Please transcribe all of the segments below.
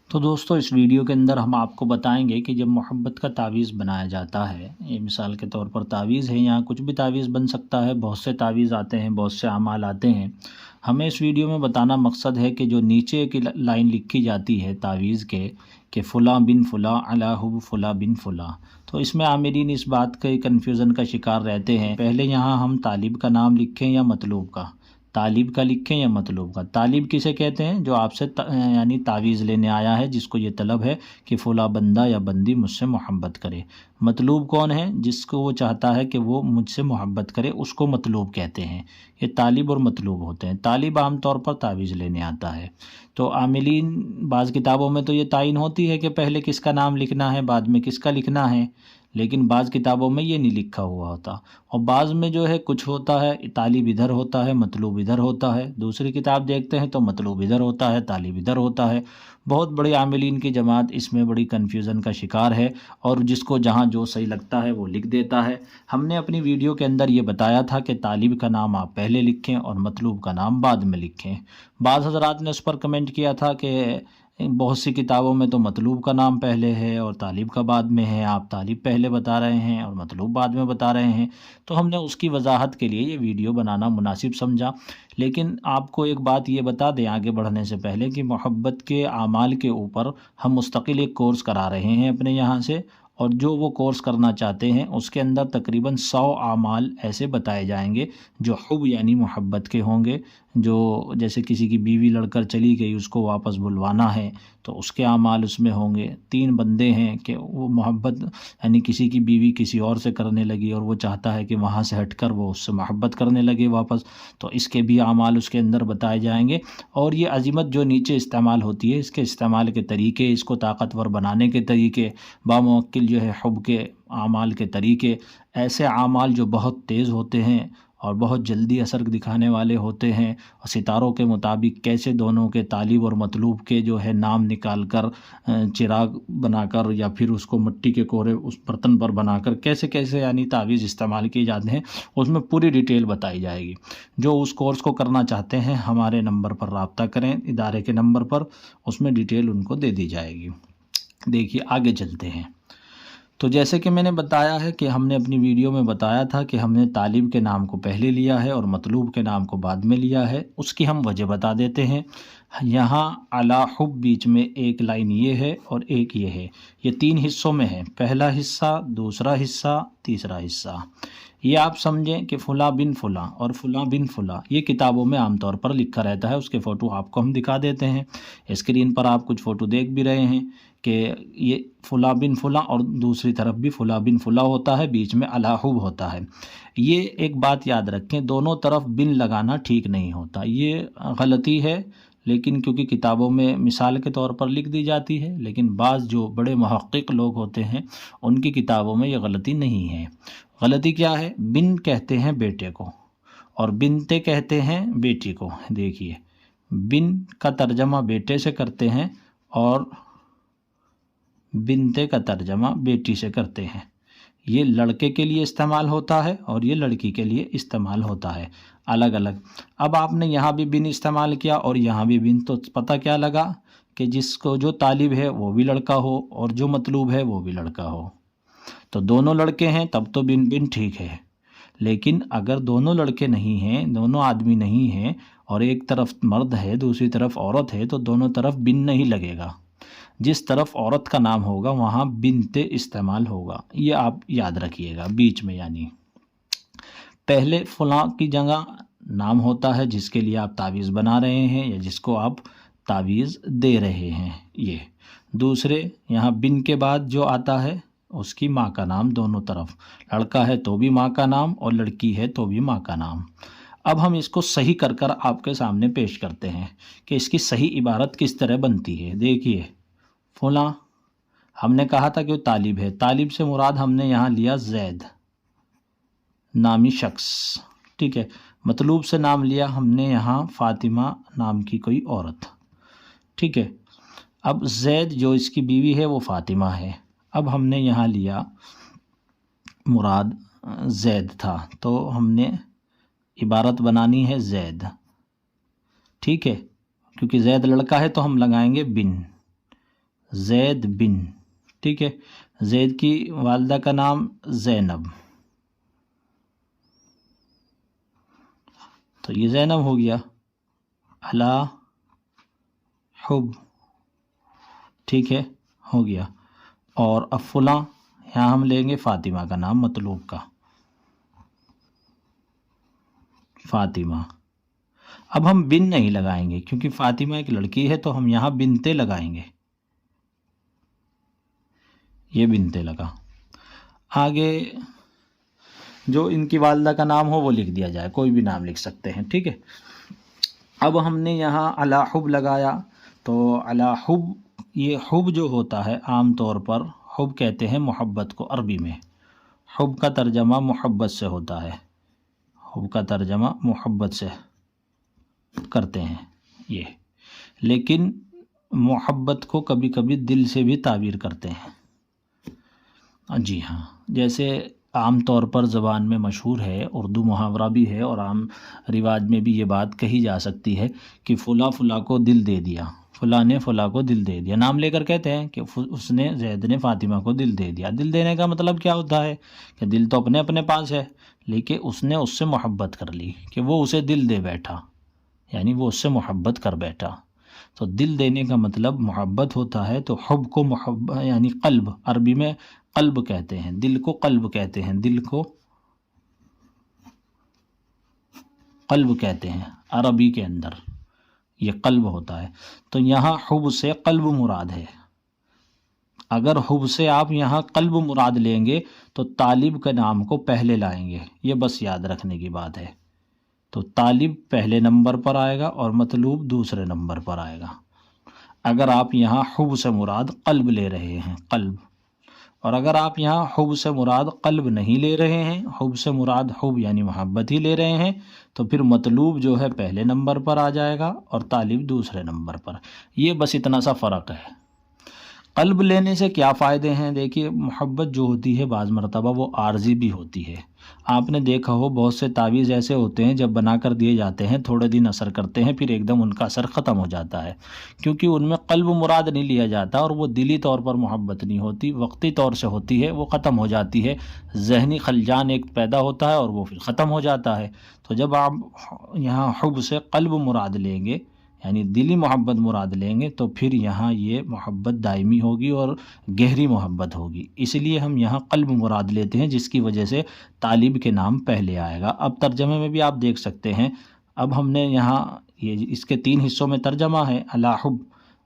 تو دوستو اس ویڈیو کے اندر ہم آپ کو بتائیں گے کہ جب محبت کا تعویذ بنایا جاتا ہے، یہ مثال کے طور پر تعویذ ہے، یہاں کچھ بھی تعویذ بن سکتا ہے، بہت سے تعویذ آتے ہیں، بہت سے اعمال آتے ہیں۔ ہمیں اس ویڈیو میں بتانا مقصد ہے کہ جو نیچے کی لائن لکھی جاتی ہے تعویذ کے کہ فلاں بن فلاں علی حب فلاں بن فلاں، تو اس میں عاملین اس بات کے کنفیوژن کا شکار رہتے ہیں، پہلے یہاں ہم طالب کا نام لکھیں یا مطلوب کا، طالب کا لکھیں یا مطلوب کا۔ طالب کسے کہتے ہیں؟ جو آپ سے یعنی تعویذ لینے آیا ہے، جس کو یہ طلب ہے کہ فلاں بندہ یا بندی مجھ سے محبت کرے۔ مطلوب کون ہے؟ جس کو وہ چاہتا ہے کہ وہ مجھ سے محبت کرے، اس کو مطلوب کہتے ہیں۔ یہ طالب اور مطلوب ہوتے ہیں۔ طالب عام طور پر تعویذ لینے آتا ہے، تو عاملین بعض کتابوں میں تو یہ تعین ہوتی ہے کہ پہلے کس کا نام لکھنا ہے، بعد میں کس کا لکھنا ہے، لیکن بعض کتابوں میں یہ نہیں لکھا ہوا ہوتا، اور بعض میں جو ہے کچھ ہوتا ہے، طالب ادھر ہوتا ہے، مطلوب ادھر ہوتا ہے۔ دوسری کتاب دیکھتے ہیں تو مطلوب ادھر ہوتا ہے، طالب ادھر ہوتا ہے۔ بہت بڑے عاملین کی جماعت اس میں بڑی کنفیوژن کا شکار ہے، اور جس کو جہاں جو صحیح لگتا ہے وہ لکھ دیتا ہے۔ ہم نے اپنی ویڈیو کے اندر یہ بتایا تھا کہ طالب کا نام آپ پہلے لکھیں اور مطلوب کا نام بعد میں لکھیں۔ بعض حضرات نے اس پر کمنٹ کیا تھا کہ بہت سی کتابوں میں تو مطلوب کا نام پہلے ہے اور طالب کا بعد میں ہے، آپ طالب پہلے بتا رہے ہیں اور مطلوب بعد میں بتا رہے ہیں۔ تو ہم نے اس کی وضاحت کے لیے یہ ویڈیو بنانا مناسب سمجھا۔ لیکن آپ کو ایک بات یہ بتا دیں آگے بڑھنے سے پہلے کہ محبت کے اعمال کے اوپر ہم مستقل ایک کورس کرا رہے ہیں اپنے یہاں سے، اور جو وہ کورس کرنا چاہتے ہیں اس کے اندر تقریباً 100 اعمال ایسے بتائے جائیں گے جو حب یعنی محبت کے ہوں گے۔ جو جیسے کسی کی بیوی لڑ کر چلی گئی، اس کو واپس بلوانا ہے تو اس کے اعمال اس میں ہوں گے۔ 3 بندے ہیں کہ وہ محبت یعنی کسی کی بیوی کسی اور سے کرنے لگی اور وہ چاہتا ہے کہ وہاں سے ہٹ کر وہ اس سے محبت کرنے لگے واپس، تو اس کے بھی اعمال اس کے اندر بتائے جائیں گے۔ اور یہ عظمت جو نیچے استعمال ہوتی ہے، اس کے استعمال کے طریقے، اس کو طاقتور بنانے کے طریقے، باموکل جو ہے حب کے اعمال کے طریقے، ایسے اعمال جو بہت تیز ہوتے ہیں اور بہت جلدی اثر دکھانے والے ہوتے ہیں، اور ستاروں کے مطابق کیسے دونوں کے طالب اور مطلوب کے جو ہے نام نکال کر چراغ بنا کر یا پھر اس کو مٹی کے کورے اس برتن پر بنا کر کیسے کیسے یعنی تعویذ استعمال کیے جاتے ہیں، اس میں پوری ڈیٹیل بتائی جائے گی۔ جو اس کورس کو کرنا چاہتے ہیں ہمارے نمبر پر رابطہ کریں، ادارے کے نمبر پر، اس میں ڈیٹیل ان کو دے دی جائے گی۔ دیکھیے آگے چلتے ہیں۔ تو جیسے کہ میں نے بتایا ہے کہ ہم نے اپنی ویڈیو میں بتایا تھا کہ ہم نے طالب کے نام کو پہلے لیا ہے اور مطلوب کے نام کو بعد میں لیا ہے، اس کی ہم وجہ بتا دیتے ہیں۔ یہاں علی حب بیچ میں ایک لائن یہ ہے اور ایک یہ ہے، یہ 3 حصوں میں ہے، پہلا حصہ، دوسرا حصہ، تیسرا حصہ۔ یہ آپ سمجھیں کہ فلاں بن فلاں اور فلاں بن فلاں یہ کتابوں میں عام طور پر لکھا رہتا ہے، اس کے فوٹو آپ کو ہم دکھا دیتے ہیں۔ اسکرین پر آپ کچھ فوٹو دیکھ بھی رہے ہیں کہ یہ فلاں بن فلاں اور دوسری طرف بھی فلاں بن فلاں ہوتا ہے، بیچ میں علی حب ہوتا ہے۔ یہ ایک بات یاد رکھیں، دونوں طرف بن لگانا ٹھیک نہیں ہوتا، یہ غلطی ہے، لیکن کیونکہ کتابوں میں مثال کے طور پر لکھ دی جاتی ہے، لیکن بعض جو بڑے محقق لوگ ہوتے ہیں ان کی کتابوں میں یہ غلطی نہیں ہے۔ غلطی کیا ہے؟ بن کہتے ہیں بیٹے کو اور بنتے کہتے ہیں بیٹی کو۔ دیکھیے بن کا ترجمہ بیٹے سے کرتے ہیں اور بنتے کا ترجمہ بیٹی سے کرتے ہیں۔ یہ لڑکے کے لیے استعمال ہوتا ہے اور یہ لڑکی کے لیے استعمال ہوتا ہے، الگ الگ۔ اب آپ نے یہاں بھی بن استعمال کیا اور یہاں بھی بن، تو پتہ کیا لگا کہ جس کو جو طالب ہے وہ بھی لڑکا ہو اور جو مطلوب ہے وہ بھی لڑکا ہو، تو دونوں لڑکے ہیں تب تو بن بن ٹھیک ہے۔ لیکن اگر دونوں لڑکے نہیں ہیں، دونوں آدمی نہیں ہیں، اور ایک طرف مرد ہے دوسری طرف عورت ہے، تو دونوں طرف بن نہیں لگے گا، جس طرف عورت کا نام ہوگا وہاں بنتے استعمال ہوگا، یہ آپ یاد رکھیے گا۔ بیچ میں یعنی پہلے فلاں کی جگہ نام ہوتا ہے جس کے لیے آپ تعویذ بنا رہے ہیں یا جس کو آپ تعویذ دے رہے ہیں، یہ دوسرے یہاں بن کے بعد جو آتا ہے اس کی ماں کا نام، دونوں طرف لڑکا ہے تو بھی ماں کا نام اور لڑکی ہے تو بھی ماں کا نام۔ اب ہم اس کو صحیح کر کر آپ کے سامنے پیش کرتے ہیں کہ اس کی صحیح عبارت کس طرح بنتی ہے۔ دیکھیے فلاں، ہم نے کہا تھا کہ وہ طالب ہے، طالب سے مراد ہم نے یہاں لیا زید نامی شخص، ٹھیک ہے۔ مطلوب سے نام لیا ہم نے یہاں فاطمہ نام کی کوئی عورت، ٹھیک ہے۔ اب زید جو اس کی بیوی ہے وہ فاطمہ ہے، اب ہم نے یہاں لیا مراد زید تھا تو ہم نے عبارت بنانی ہے زید، ٹھیک ہے، کیونکہ زید لڑکا ہے تو ہم لگائیں گے بن، زید بن، ٹھیک ہے، زید کی والدہ کا نام زینب، تو یہ زینب ہو گیا، علی حب، ٹھیک ہے، ہو گیا۔ اور اب فلاں، یہاں ہم لیں گے فاطمہ کا نام، مطلوب کا فاطمہ۔ اب ہم بن نہیں لگائیں گے کیونکہ فاطمہ ایک لڑکی ہے، تو ہم یہاں بنتے لگائیں گے، یہ بنتے لگا۔ آگے جو ان کی والدہ کا نام ہو وہ لکھ دیا جائے، کوئی بھی نام لکھ سکتے ہیں، ٹھیک ہے۔ اب ہم نے یہاں علی حب لگایا، تو علی حب، یہ حب جو ہوتا ہے عام طور پر حب کہتے ہیں محبت کو عربی میں، حب کا ترجمہ محبت سے ہوتا ہے، حب کا ترجمہ محبت سے کرتے ہیں یہ، لیکن محبت کو کبھی کبھی دل سے بھی تعبیر کرتے ہیں، جی ہاں، جیسے عام طور پر زبان میں مشہور ہے، اردو محاورہ بھی ہے، اور عام رواج میں بھی یہ بات کہی جا سکتی ہے کہ فلاں فلاں کو دل دے دیا، فلاں نے فلاں کو دل دے دیا، نام لے کر کہتے ہیں کہ اس نے، زید نے فاطمہ کو دل دے دیا۔ دل دینے کا مطلب کیا ہوتا ہے کہ دل تو اپنے اپنے پاس ہے، لیکن اس نے اس سے محبت کر لی، کہ وہ اسے دل دے بیٹھا، یعنی وہ اس سے محبت کر بیٹھا۔ تو دل دینے کا مطلب محبت ہوتا ہے، تو حب کو محبت یعنی قلب، عربی میں قلب کہتے ہیں، دل کو قلب کہتے ہیں، دل کو قلب کہتے ہیں عربی کے اندر، یہ قلب ہوتا ہے۔ تو یہاں حب سے قلب مراد ہے، اگر حب سے آپ یہاں قلب مراد لیں گے تو طالب کے نام کو پہلے لائیں گے، یہ بس یاد رکھنے کی بات ہے۔ تو طالب پہلے نمبر پر آئے گا اور مطلوب دوسرے نمبر پر آئے گا، اگر آپ یہاں حب سے مراد قلب لے رہے ہیں، قلب۔ اور اگر آپ یہاں حب سے مراد قلب نہیں لے رہے ہیں، حب سے مراد حب یعنی محبت ہی لے رہے ہیں، تو پھر مطلوب جو ہے پہلے نمبر پر آ جائے گا اور طالب دوسرے نمبر پر، یہ بس اتنا سا فرق ہے۔ قلب لینے سے کیا فائدے ہیں؟ دیکھیے، محبت جو ہوتی ہے بعض مرتبہ وہ عارضی بھی ہوتی ہے، آپ نے دیکھا ہو بہت سے تعویذ ایسے ہوتے ہیں جب بنا کر دیے جاتے ہیں تھوڑے دن اثر کرتے ہیں، پھر ایک دم ان کا اثر ختم ہو جاتا ہے، کیونکہ ان میں قلب مراد نہیں لیا جاتا، اور وہ دلی طور پر محبت نہیں ہوتی، وقتی طور سے ہوتی ہے، وہ ختم ہو جاتی ہے، ذہنی خلجان ایک پیدا ہوتا ہے اور وہ پھر ختم ہو جاتا ہے۔ تو جب آپ یہاں حب سے قلب مراد لیں گے، یعنی دلی محبت مراد لیں گے، تو پھر یہاں یہ محبت دائمی ہوگی اور گہری محبت ہوگی، اس لیے ہم یہاں قلب مراد لیتے ہیں، جس کی وجہ سے طالب کے نام پہلے آئے گا۔ اب ترجمے میں بھی آپ دیکھ سکتے ہیں، اب ہم نے یہاں یہ اس کے 3 حصوں میں ترجمہ ہے، علی حب۔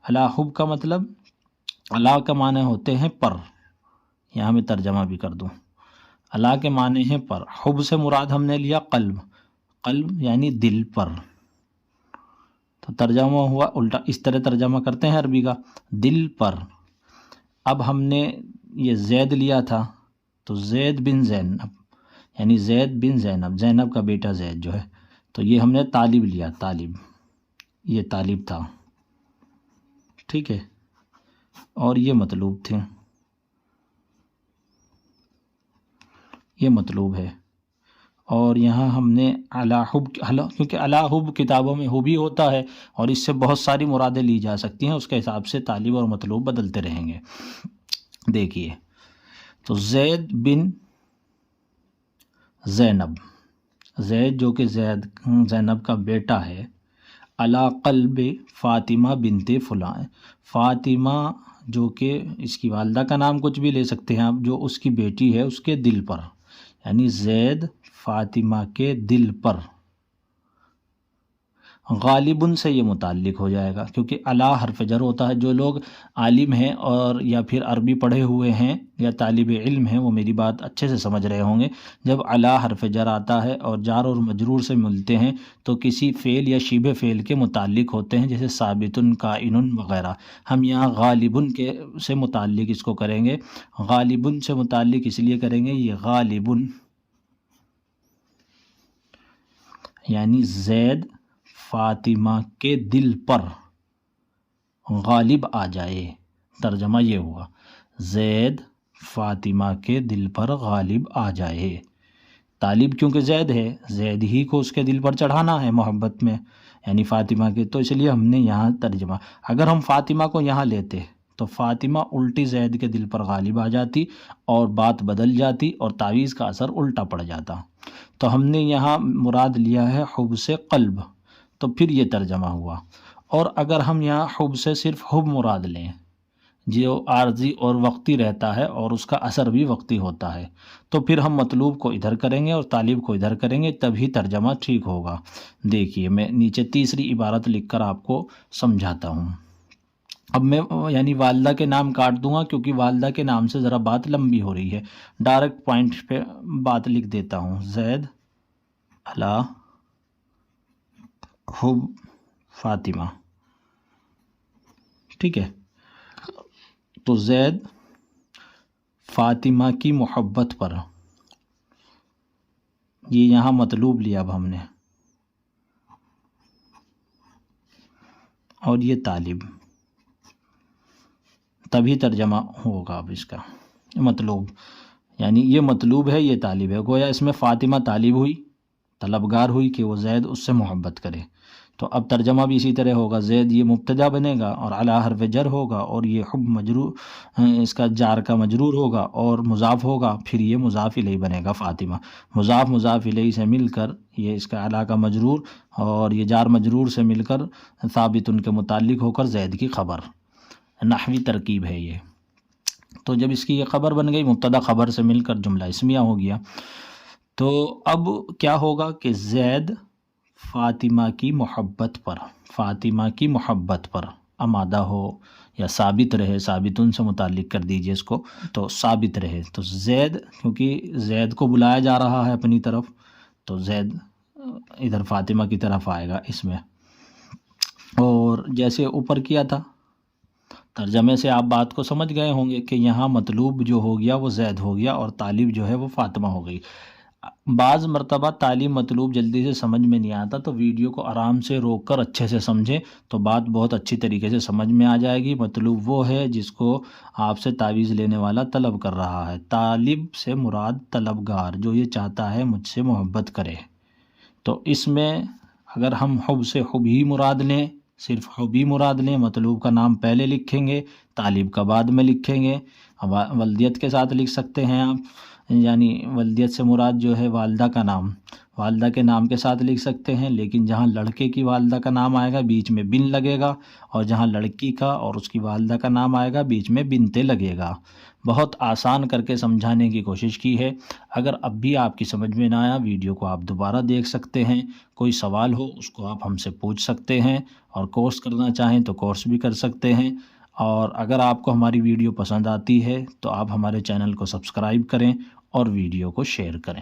علی حب کا مطلب، علی کا معنی ہوتے ہیں پر، یہاں میں ترجمہ بھی کر دوں، علی کے معنی ہیں پر، حب سے مراد ہم نے لیا قلب، قلب یعنی دل پر، تو ترجمہ ہوا الٹا، اس طرح ترجمہ کرتے ہیں عربی کا، دل پر۔ اب ہم نے یہ زید لیا تھا، تو زید بن زینب، یعنی زید بن زینب، زینب کا بیٹا زید جو ہے، تو یہ ہم نے طالب لیا، طالب، یہ طالب تھا، ٹھیک ہے، اور یہ مطلوب تھے، یہ مطلوب ہے۔ اور یہاں ہم نے علی حب، کیونکہ علی حب کتابوں میں حب ہی ہوتا ہے، اور اس سے بہت ساری مرادیں لی جا سکتی ہیں، اس کے حساب سے طالب اور مطلوب بدلتے رہیں گے۔ دیکھیے، تو زید بن زینب، زید جو کہ زینب کا بیٹا ہے، علی قلب فاطمہ بنت فلاں، فاطمہ جو کہ اس کی والدہ کا نام کچھ بھی لے سکتے ہیں آپ، جو اس کی بیٹی ہے اس کے دل پر، یعنی زید فاطمہ کے دل پر، غالباً سے یہ متعلق ہو جائے گا، کیونکہ علی حرف جر ہوتا ہے۔ جو لوگ عالم ہیں اور یا پھر عربی پڑھے ہوئے ہیں یا طالب علم ہیں، وہ میری بات اچھے سے سمجھ رہے ہوں گے، جب علی حرف جر آتا ہے اور جار اور مجرور سے ملتے ہیں تو کسی فعل یا شبہ فعل کے متعلق ہوتے ہیں، جیسے ثابتن، کائنن وغیرہ۔ ہم یہاں غالباً کے سے متعلق اس کو کریں گے، غالباً سے متعلق اس لیے کریں گے، یہ غالباً یعنی زید فاطمہ کے دل پر غالب آ جائے، ترجمہ یہ ہوا، زید فاطمہ کے دل پر غالب آ جائے۔ طالب کیونکہ زید ہے، زید ہی کو اس کے دل پر چڑھانا ہے محبت میں، یعنی فاطمہ کے، تو اس لیے ہم نے یہاں ترجمہ، اگر ہم فاطمہ کو یہاں لیتے تو فاطمہ الٹی زید کے دل پر غالب آ جاتی اور بات بدل جاتی اور تعویذ کا اثر الٹا پڑ جاتا۔ تو ہم نے یہاں مراد لیا ہے حب سے قلب، تو پھر یہ ترجمہ ہوا۔ اور اگر ہم یہاں حب سے صرف حب مراد لیں جو عارضی اور وقتی رہتا ہے اور اس کا اثر بھی وقتی ہوتا ہے، تو پھر ہم مطلوب کو ادھر کریں گے اور طالب کو ادھر کریں گے، تبھی ترجمہ ٹھیک ہوگا۔ دیکھیے میں نیچے تیسری عبارت لکھ کر آپ کو سمجھاتا ہوں۔ اب میں یعنی والدہ کے نام کاٹ دوں گا کیونکہ والدہ کے نام سے ذرا بات لمبی ہو رہی ہے، ڈائریکٹ پوائنٹ پہ بات لکھ دیتا ہوں۔ زید علی حب فاطمہ، ٹھیک ہے۔ تو زید فاطمہ کی محبت پر، یہ یہاں مطلوب لیا اب ہم نے، اور یہ طالب، تبھی ترجمہ ہوگا اب اس کا مطلوب، یعنی یہ مطلوب ہے یہ طالب ہے، گویا اس میں فاطمہ طالب ہوئی، طلبگار ہوئی کہ وہ زید اس سے محبت کرے۔ تو اب ترجمہ بھی اسی طرح ہوگا، زید یہ مبتدا بنے گا اور علی حرف جر ہوگا، اور یہ حب مجرور اس کا جار کا مجرور ہوگا اور مضاف ہوگا، پھر یہ مضاف الیہ بنے گا فاطمہ، مضاف الیہ سے مل کر یہ اس کا علی کا مجرور اور یہ جار مجرور سے مل کر ثابت ان کے متعلق ہو کر زید کی خبر، نحوی ترکیب ہے یہ۔ تو جب اس کی یہ خبر بن گئی، مبتدا خبر سے مل کر جملہ اسمیہ ہو گیا، تو اب کیا ہوگا کہ زید فاطمہ کی محبت پر آمادہ ہو یا ثابت رہے، ثابت ان سے متعلق کر دیجئے اس کو، تو ثابت رہے۔ تو زید، کیونکہ زید کو بلایا جا رہا ہے اپنی طرف، تو زید ادھر فاطمہ کی طرف آئے گا اس میں۔ اور جیسے اوپر کیا تھا ترجمے سے آپ بات کو سمجھ گئے ہوں گے کہ یہاں مطلوب جو ہو گیا وہ زید ہو گیا اور طالب جو ہے وہ فاطمہ ہو گئی۔ بعض مرتبہ تعلیم مطلوب جلدی سے سمجھ میں نہیں آتا، تو ویڈیو کو آرام سے روک کر اچھے سے سمجھیں تو بات بہت اچھی طریقے سے سمجھ میں آ جائے گی۔ مطلوب وہ ہے جس کو آپ سے تعویذ لینے والا طلب کر رہا ہے، طالب سے مراد طلبگار جو یہ چاہتا ہے مجھ سے محبت کرے۔ تو اس میں اگر ہم حب سے حب ہی مراد لیں، صرف حب ہی مراد لیں، مطلوب کا نام پہلے لکھیں گے، طالب کا بعد میں لکھیں گے، ولدیت کے ساتھ لکھ سکتے ہیں آپ، یعنی ولدیت سے مراد جو ہے والدہ کا نام، والدہ کے نام کے ساتھ لکھ سکتے ہیں، لیکن جہاں لڑکے کی والدہ کا نام آئے گا بیچ میں بن لگے گا، اور جہاں لڑکی کا اور اس کی والدہ کا نام آئے گا بیچ میں بنتے لگے گا۔ بہت آسان کر کے سمجھانے کی کوشش کی ہے۔ اگر اب بھی آپ کی سمجھ میں نہ آیا، ویڈیو کو آپ دوبارہ دیکھ سکتے ہیں، کوئی سوال ہو اس کو آپ ہم سے پوچھ سکتے ہیں، اور کورس کرنا چاہیں تو کورس بھی کر سکتے ہیں۔ اور اگر آپ کو ہماری ویڈیو پسند آتی ہے تو آپ ہمارے چینل کو سبسکرائب کریں اور ویڈیو کو شیئر کریں۔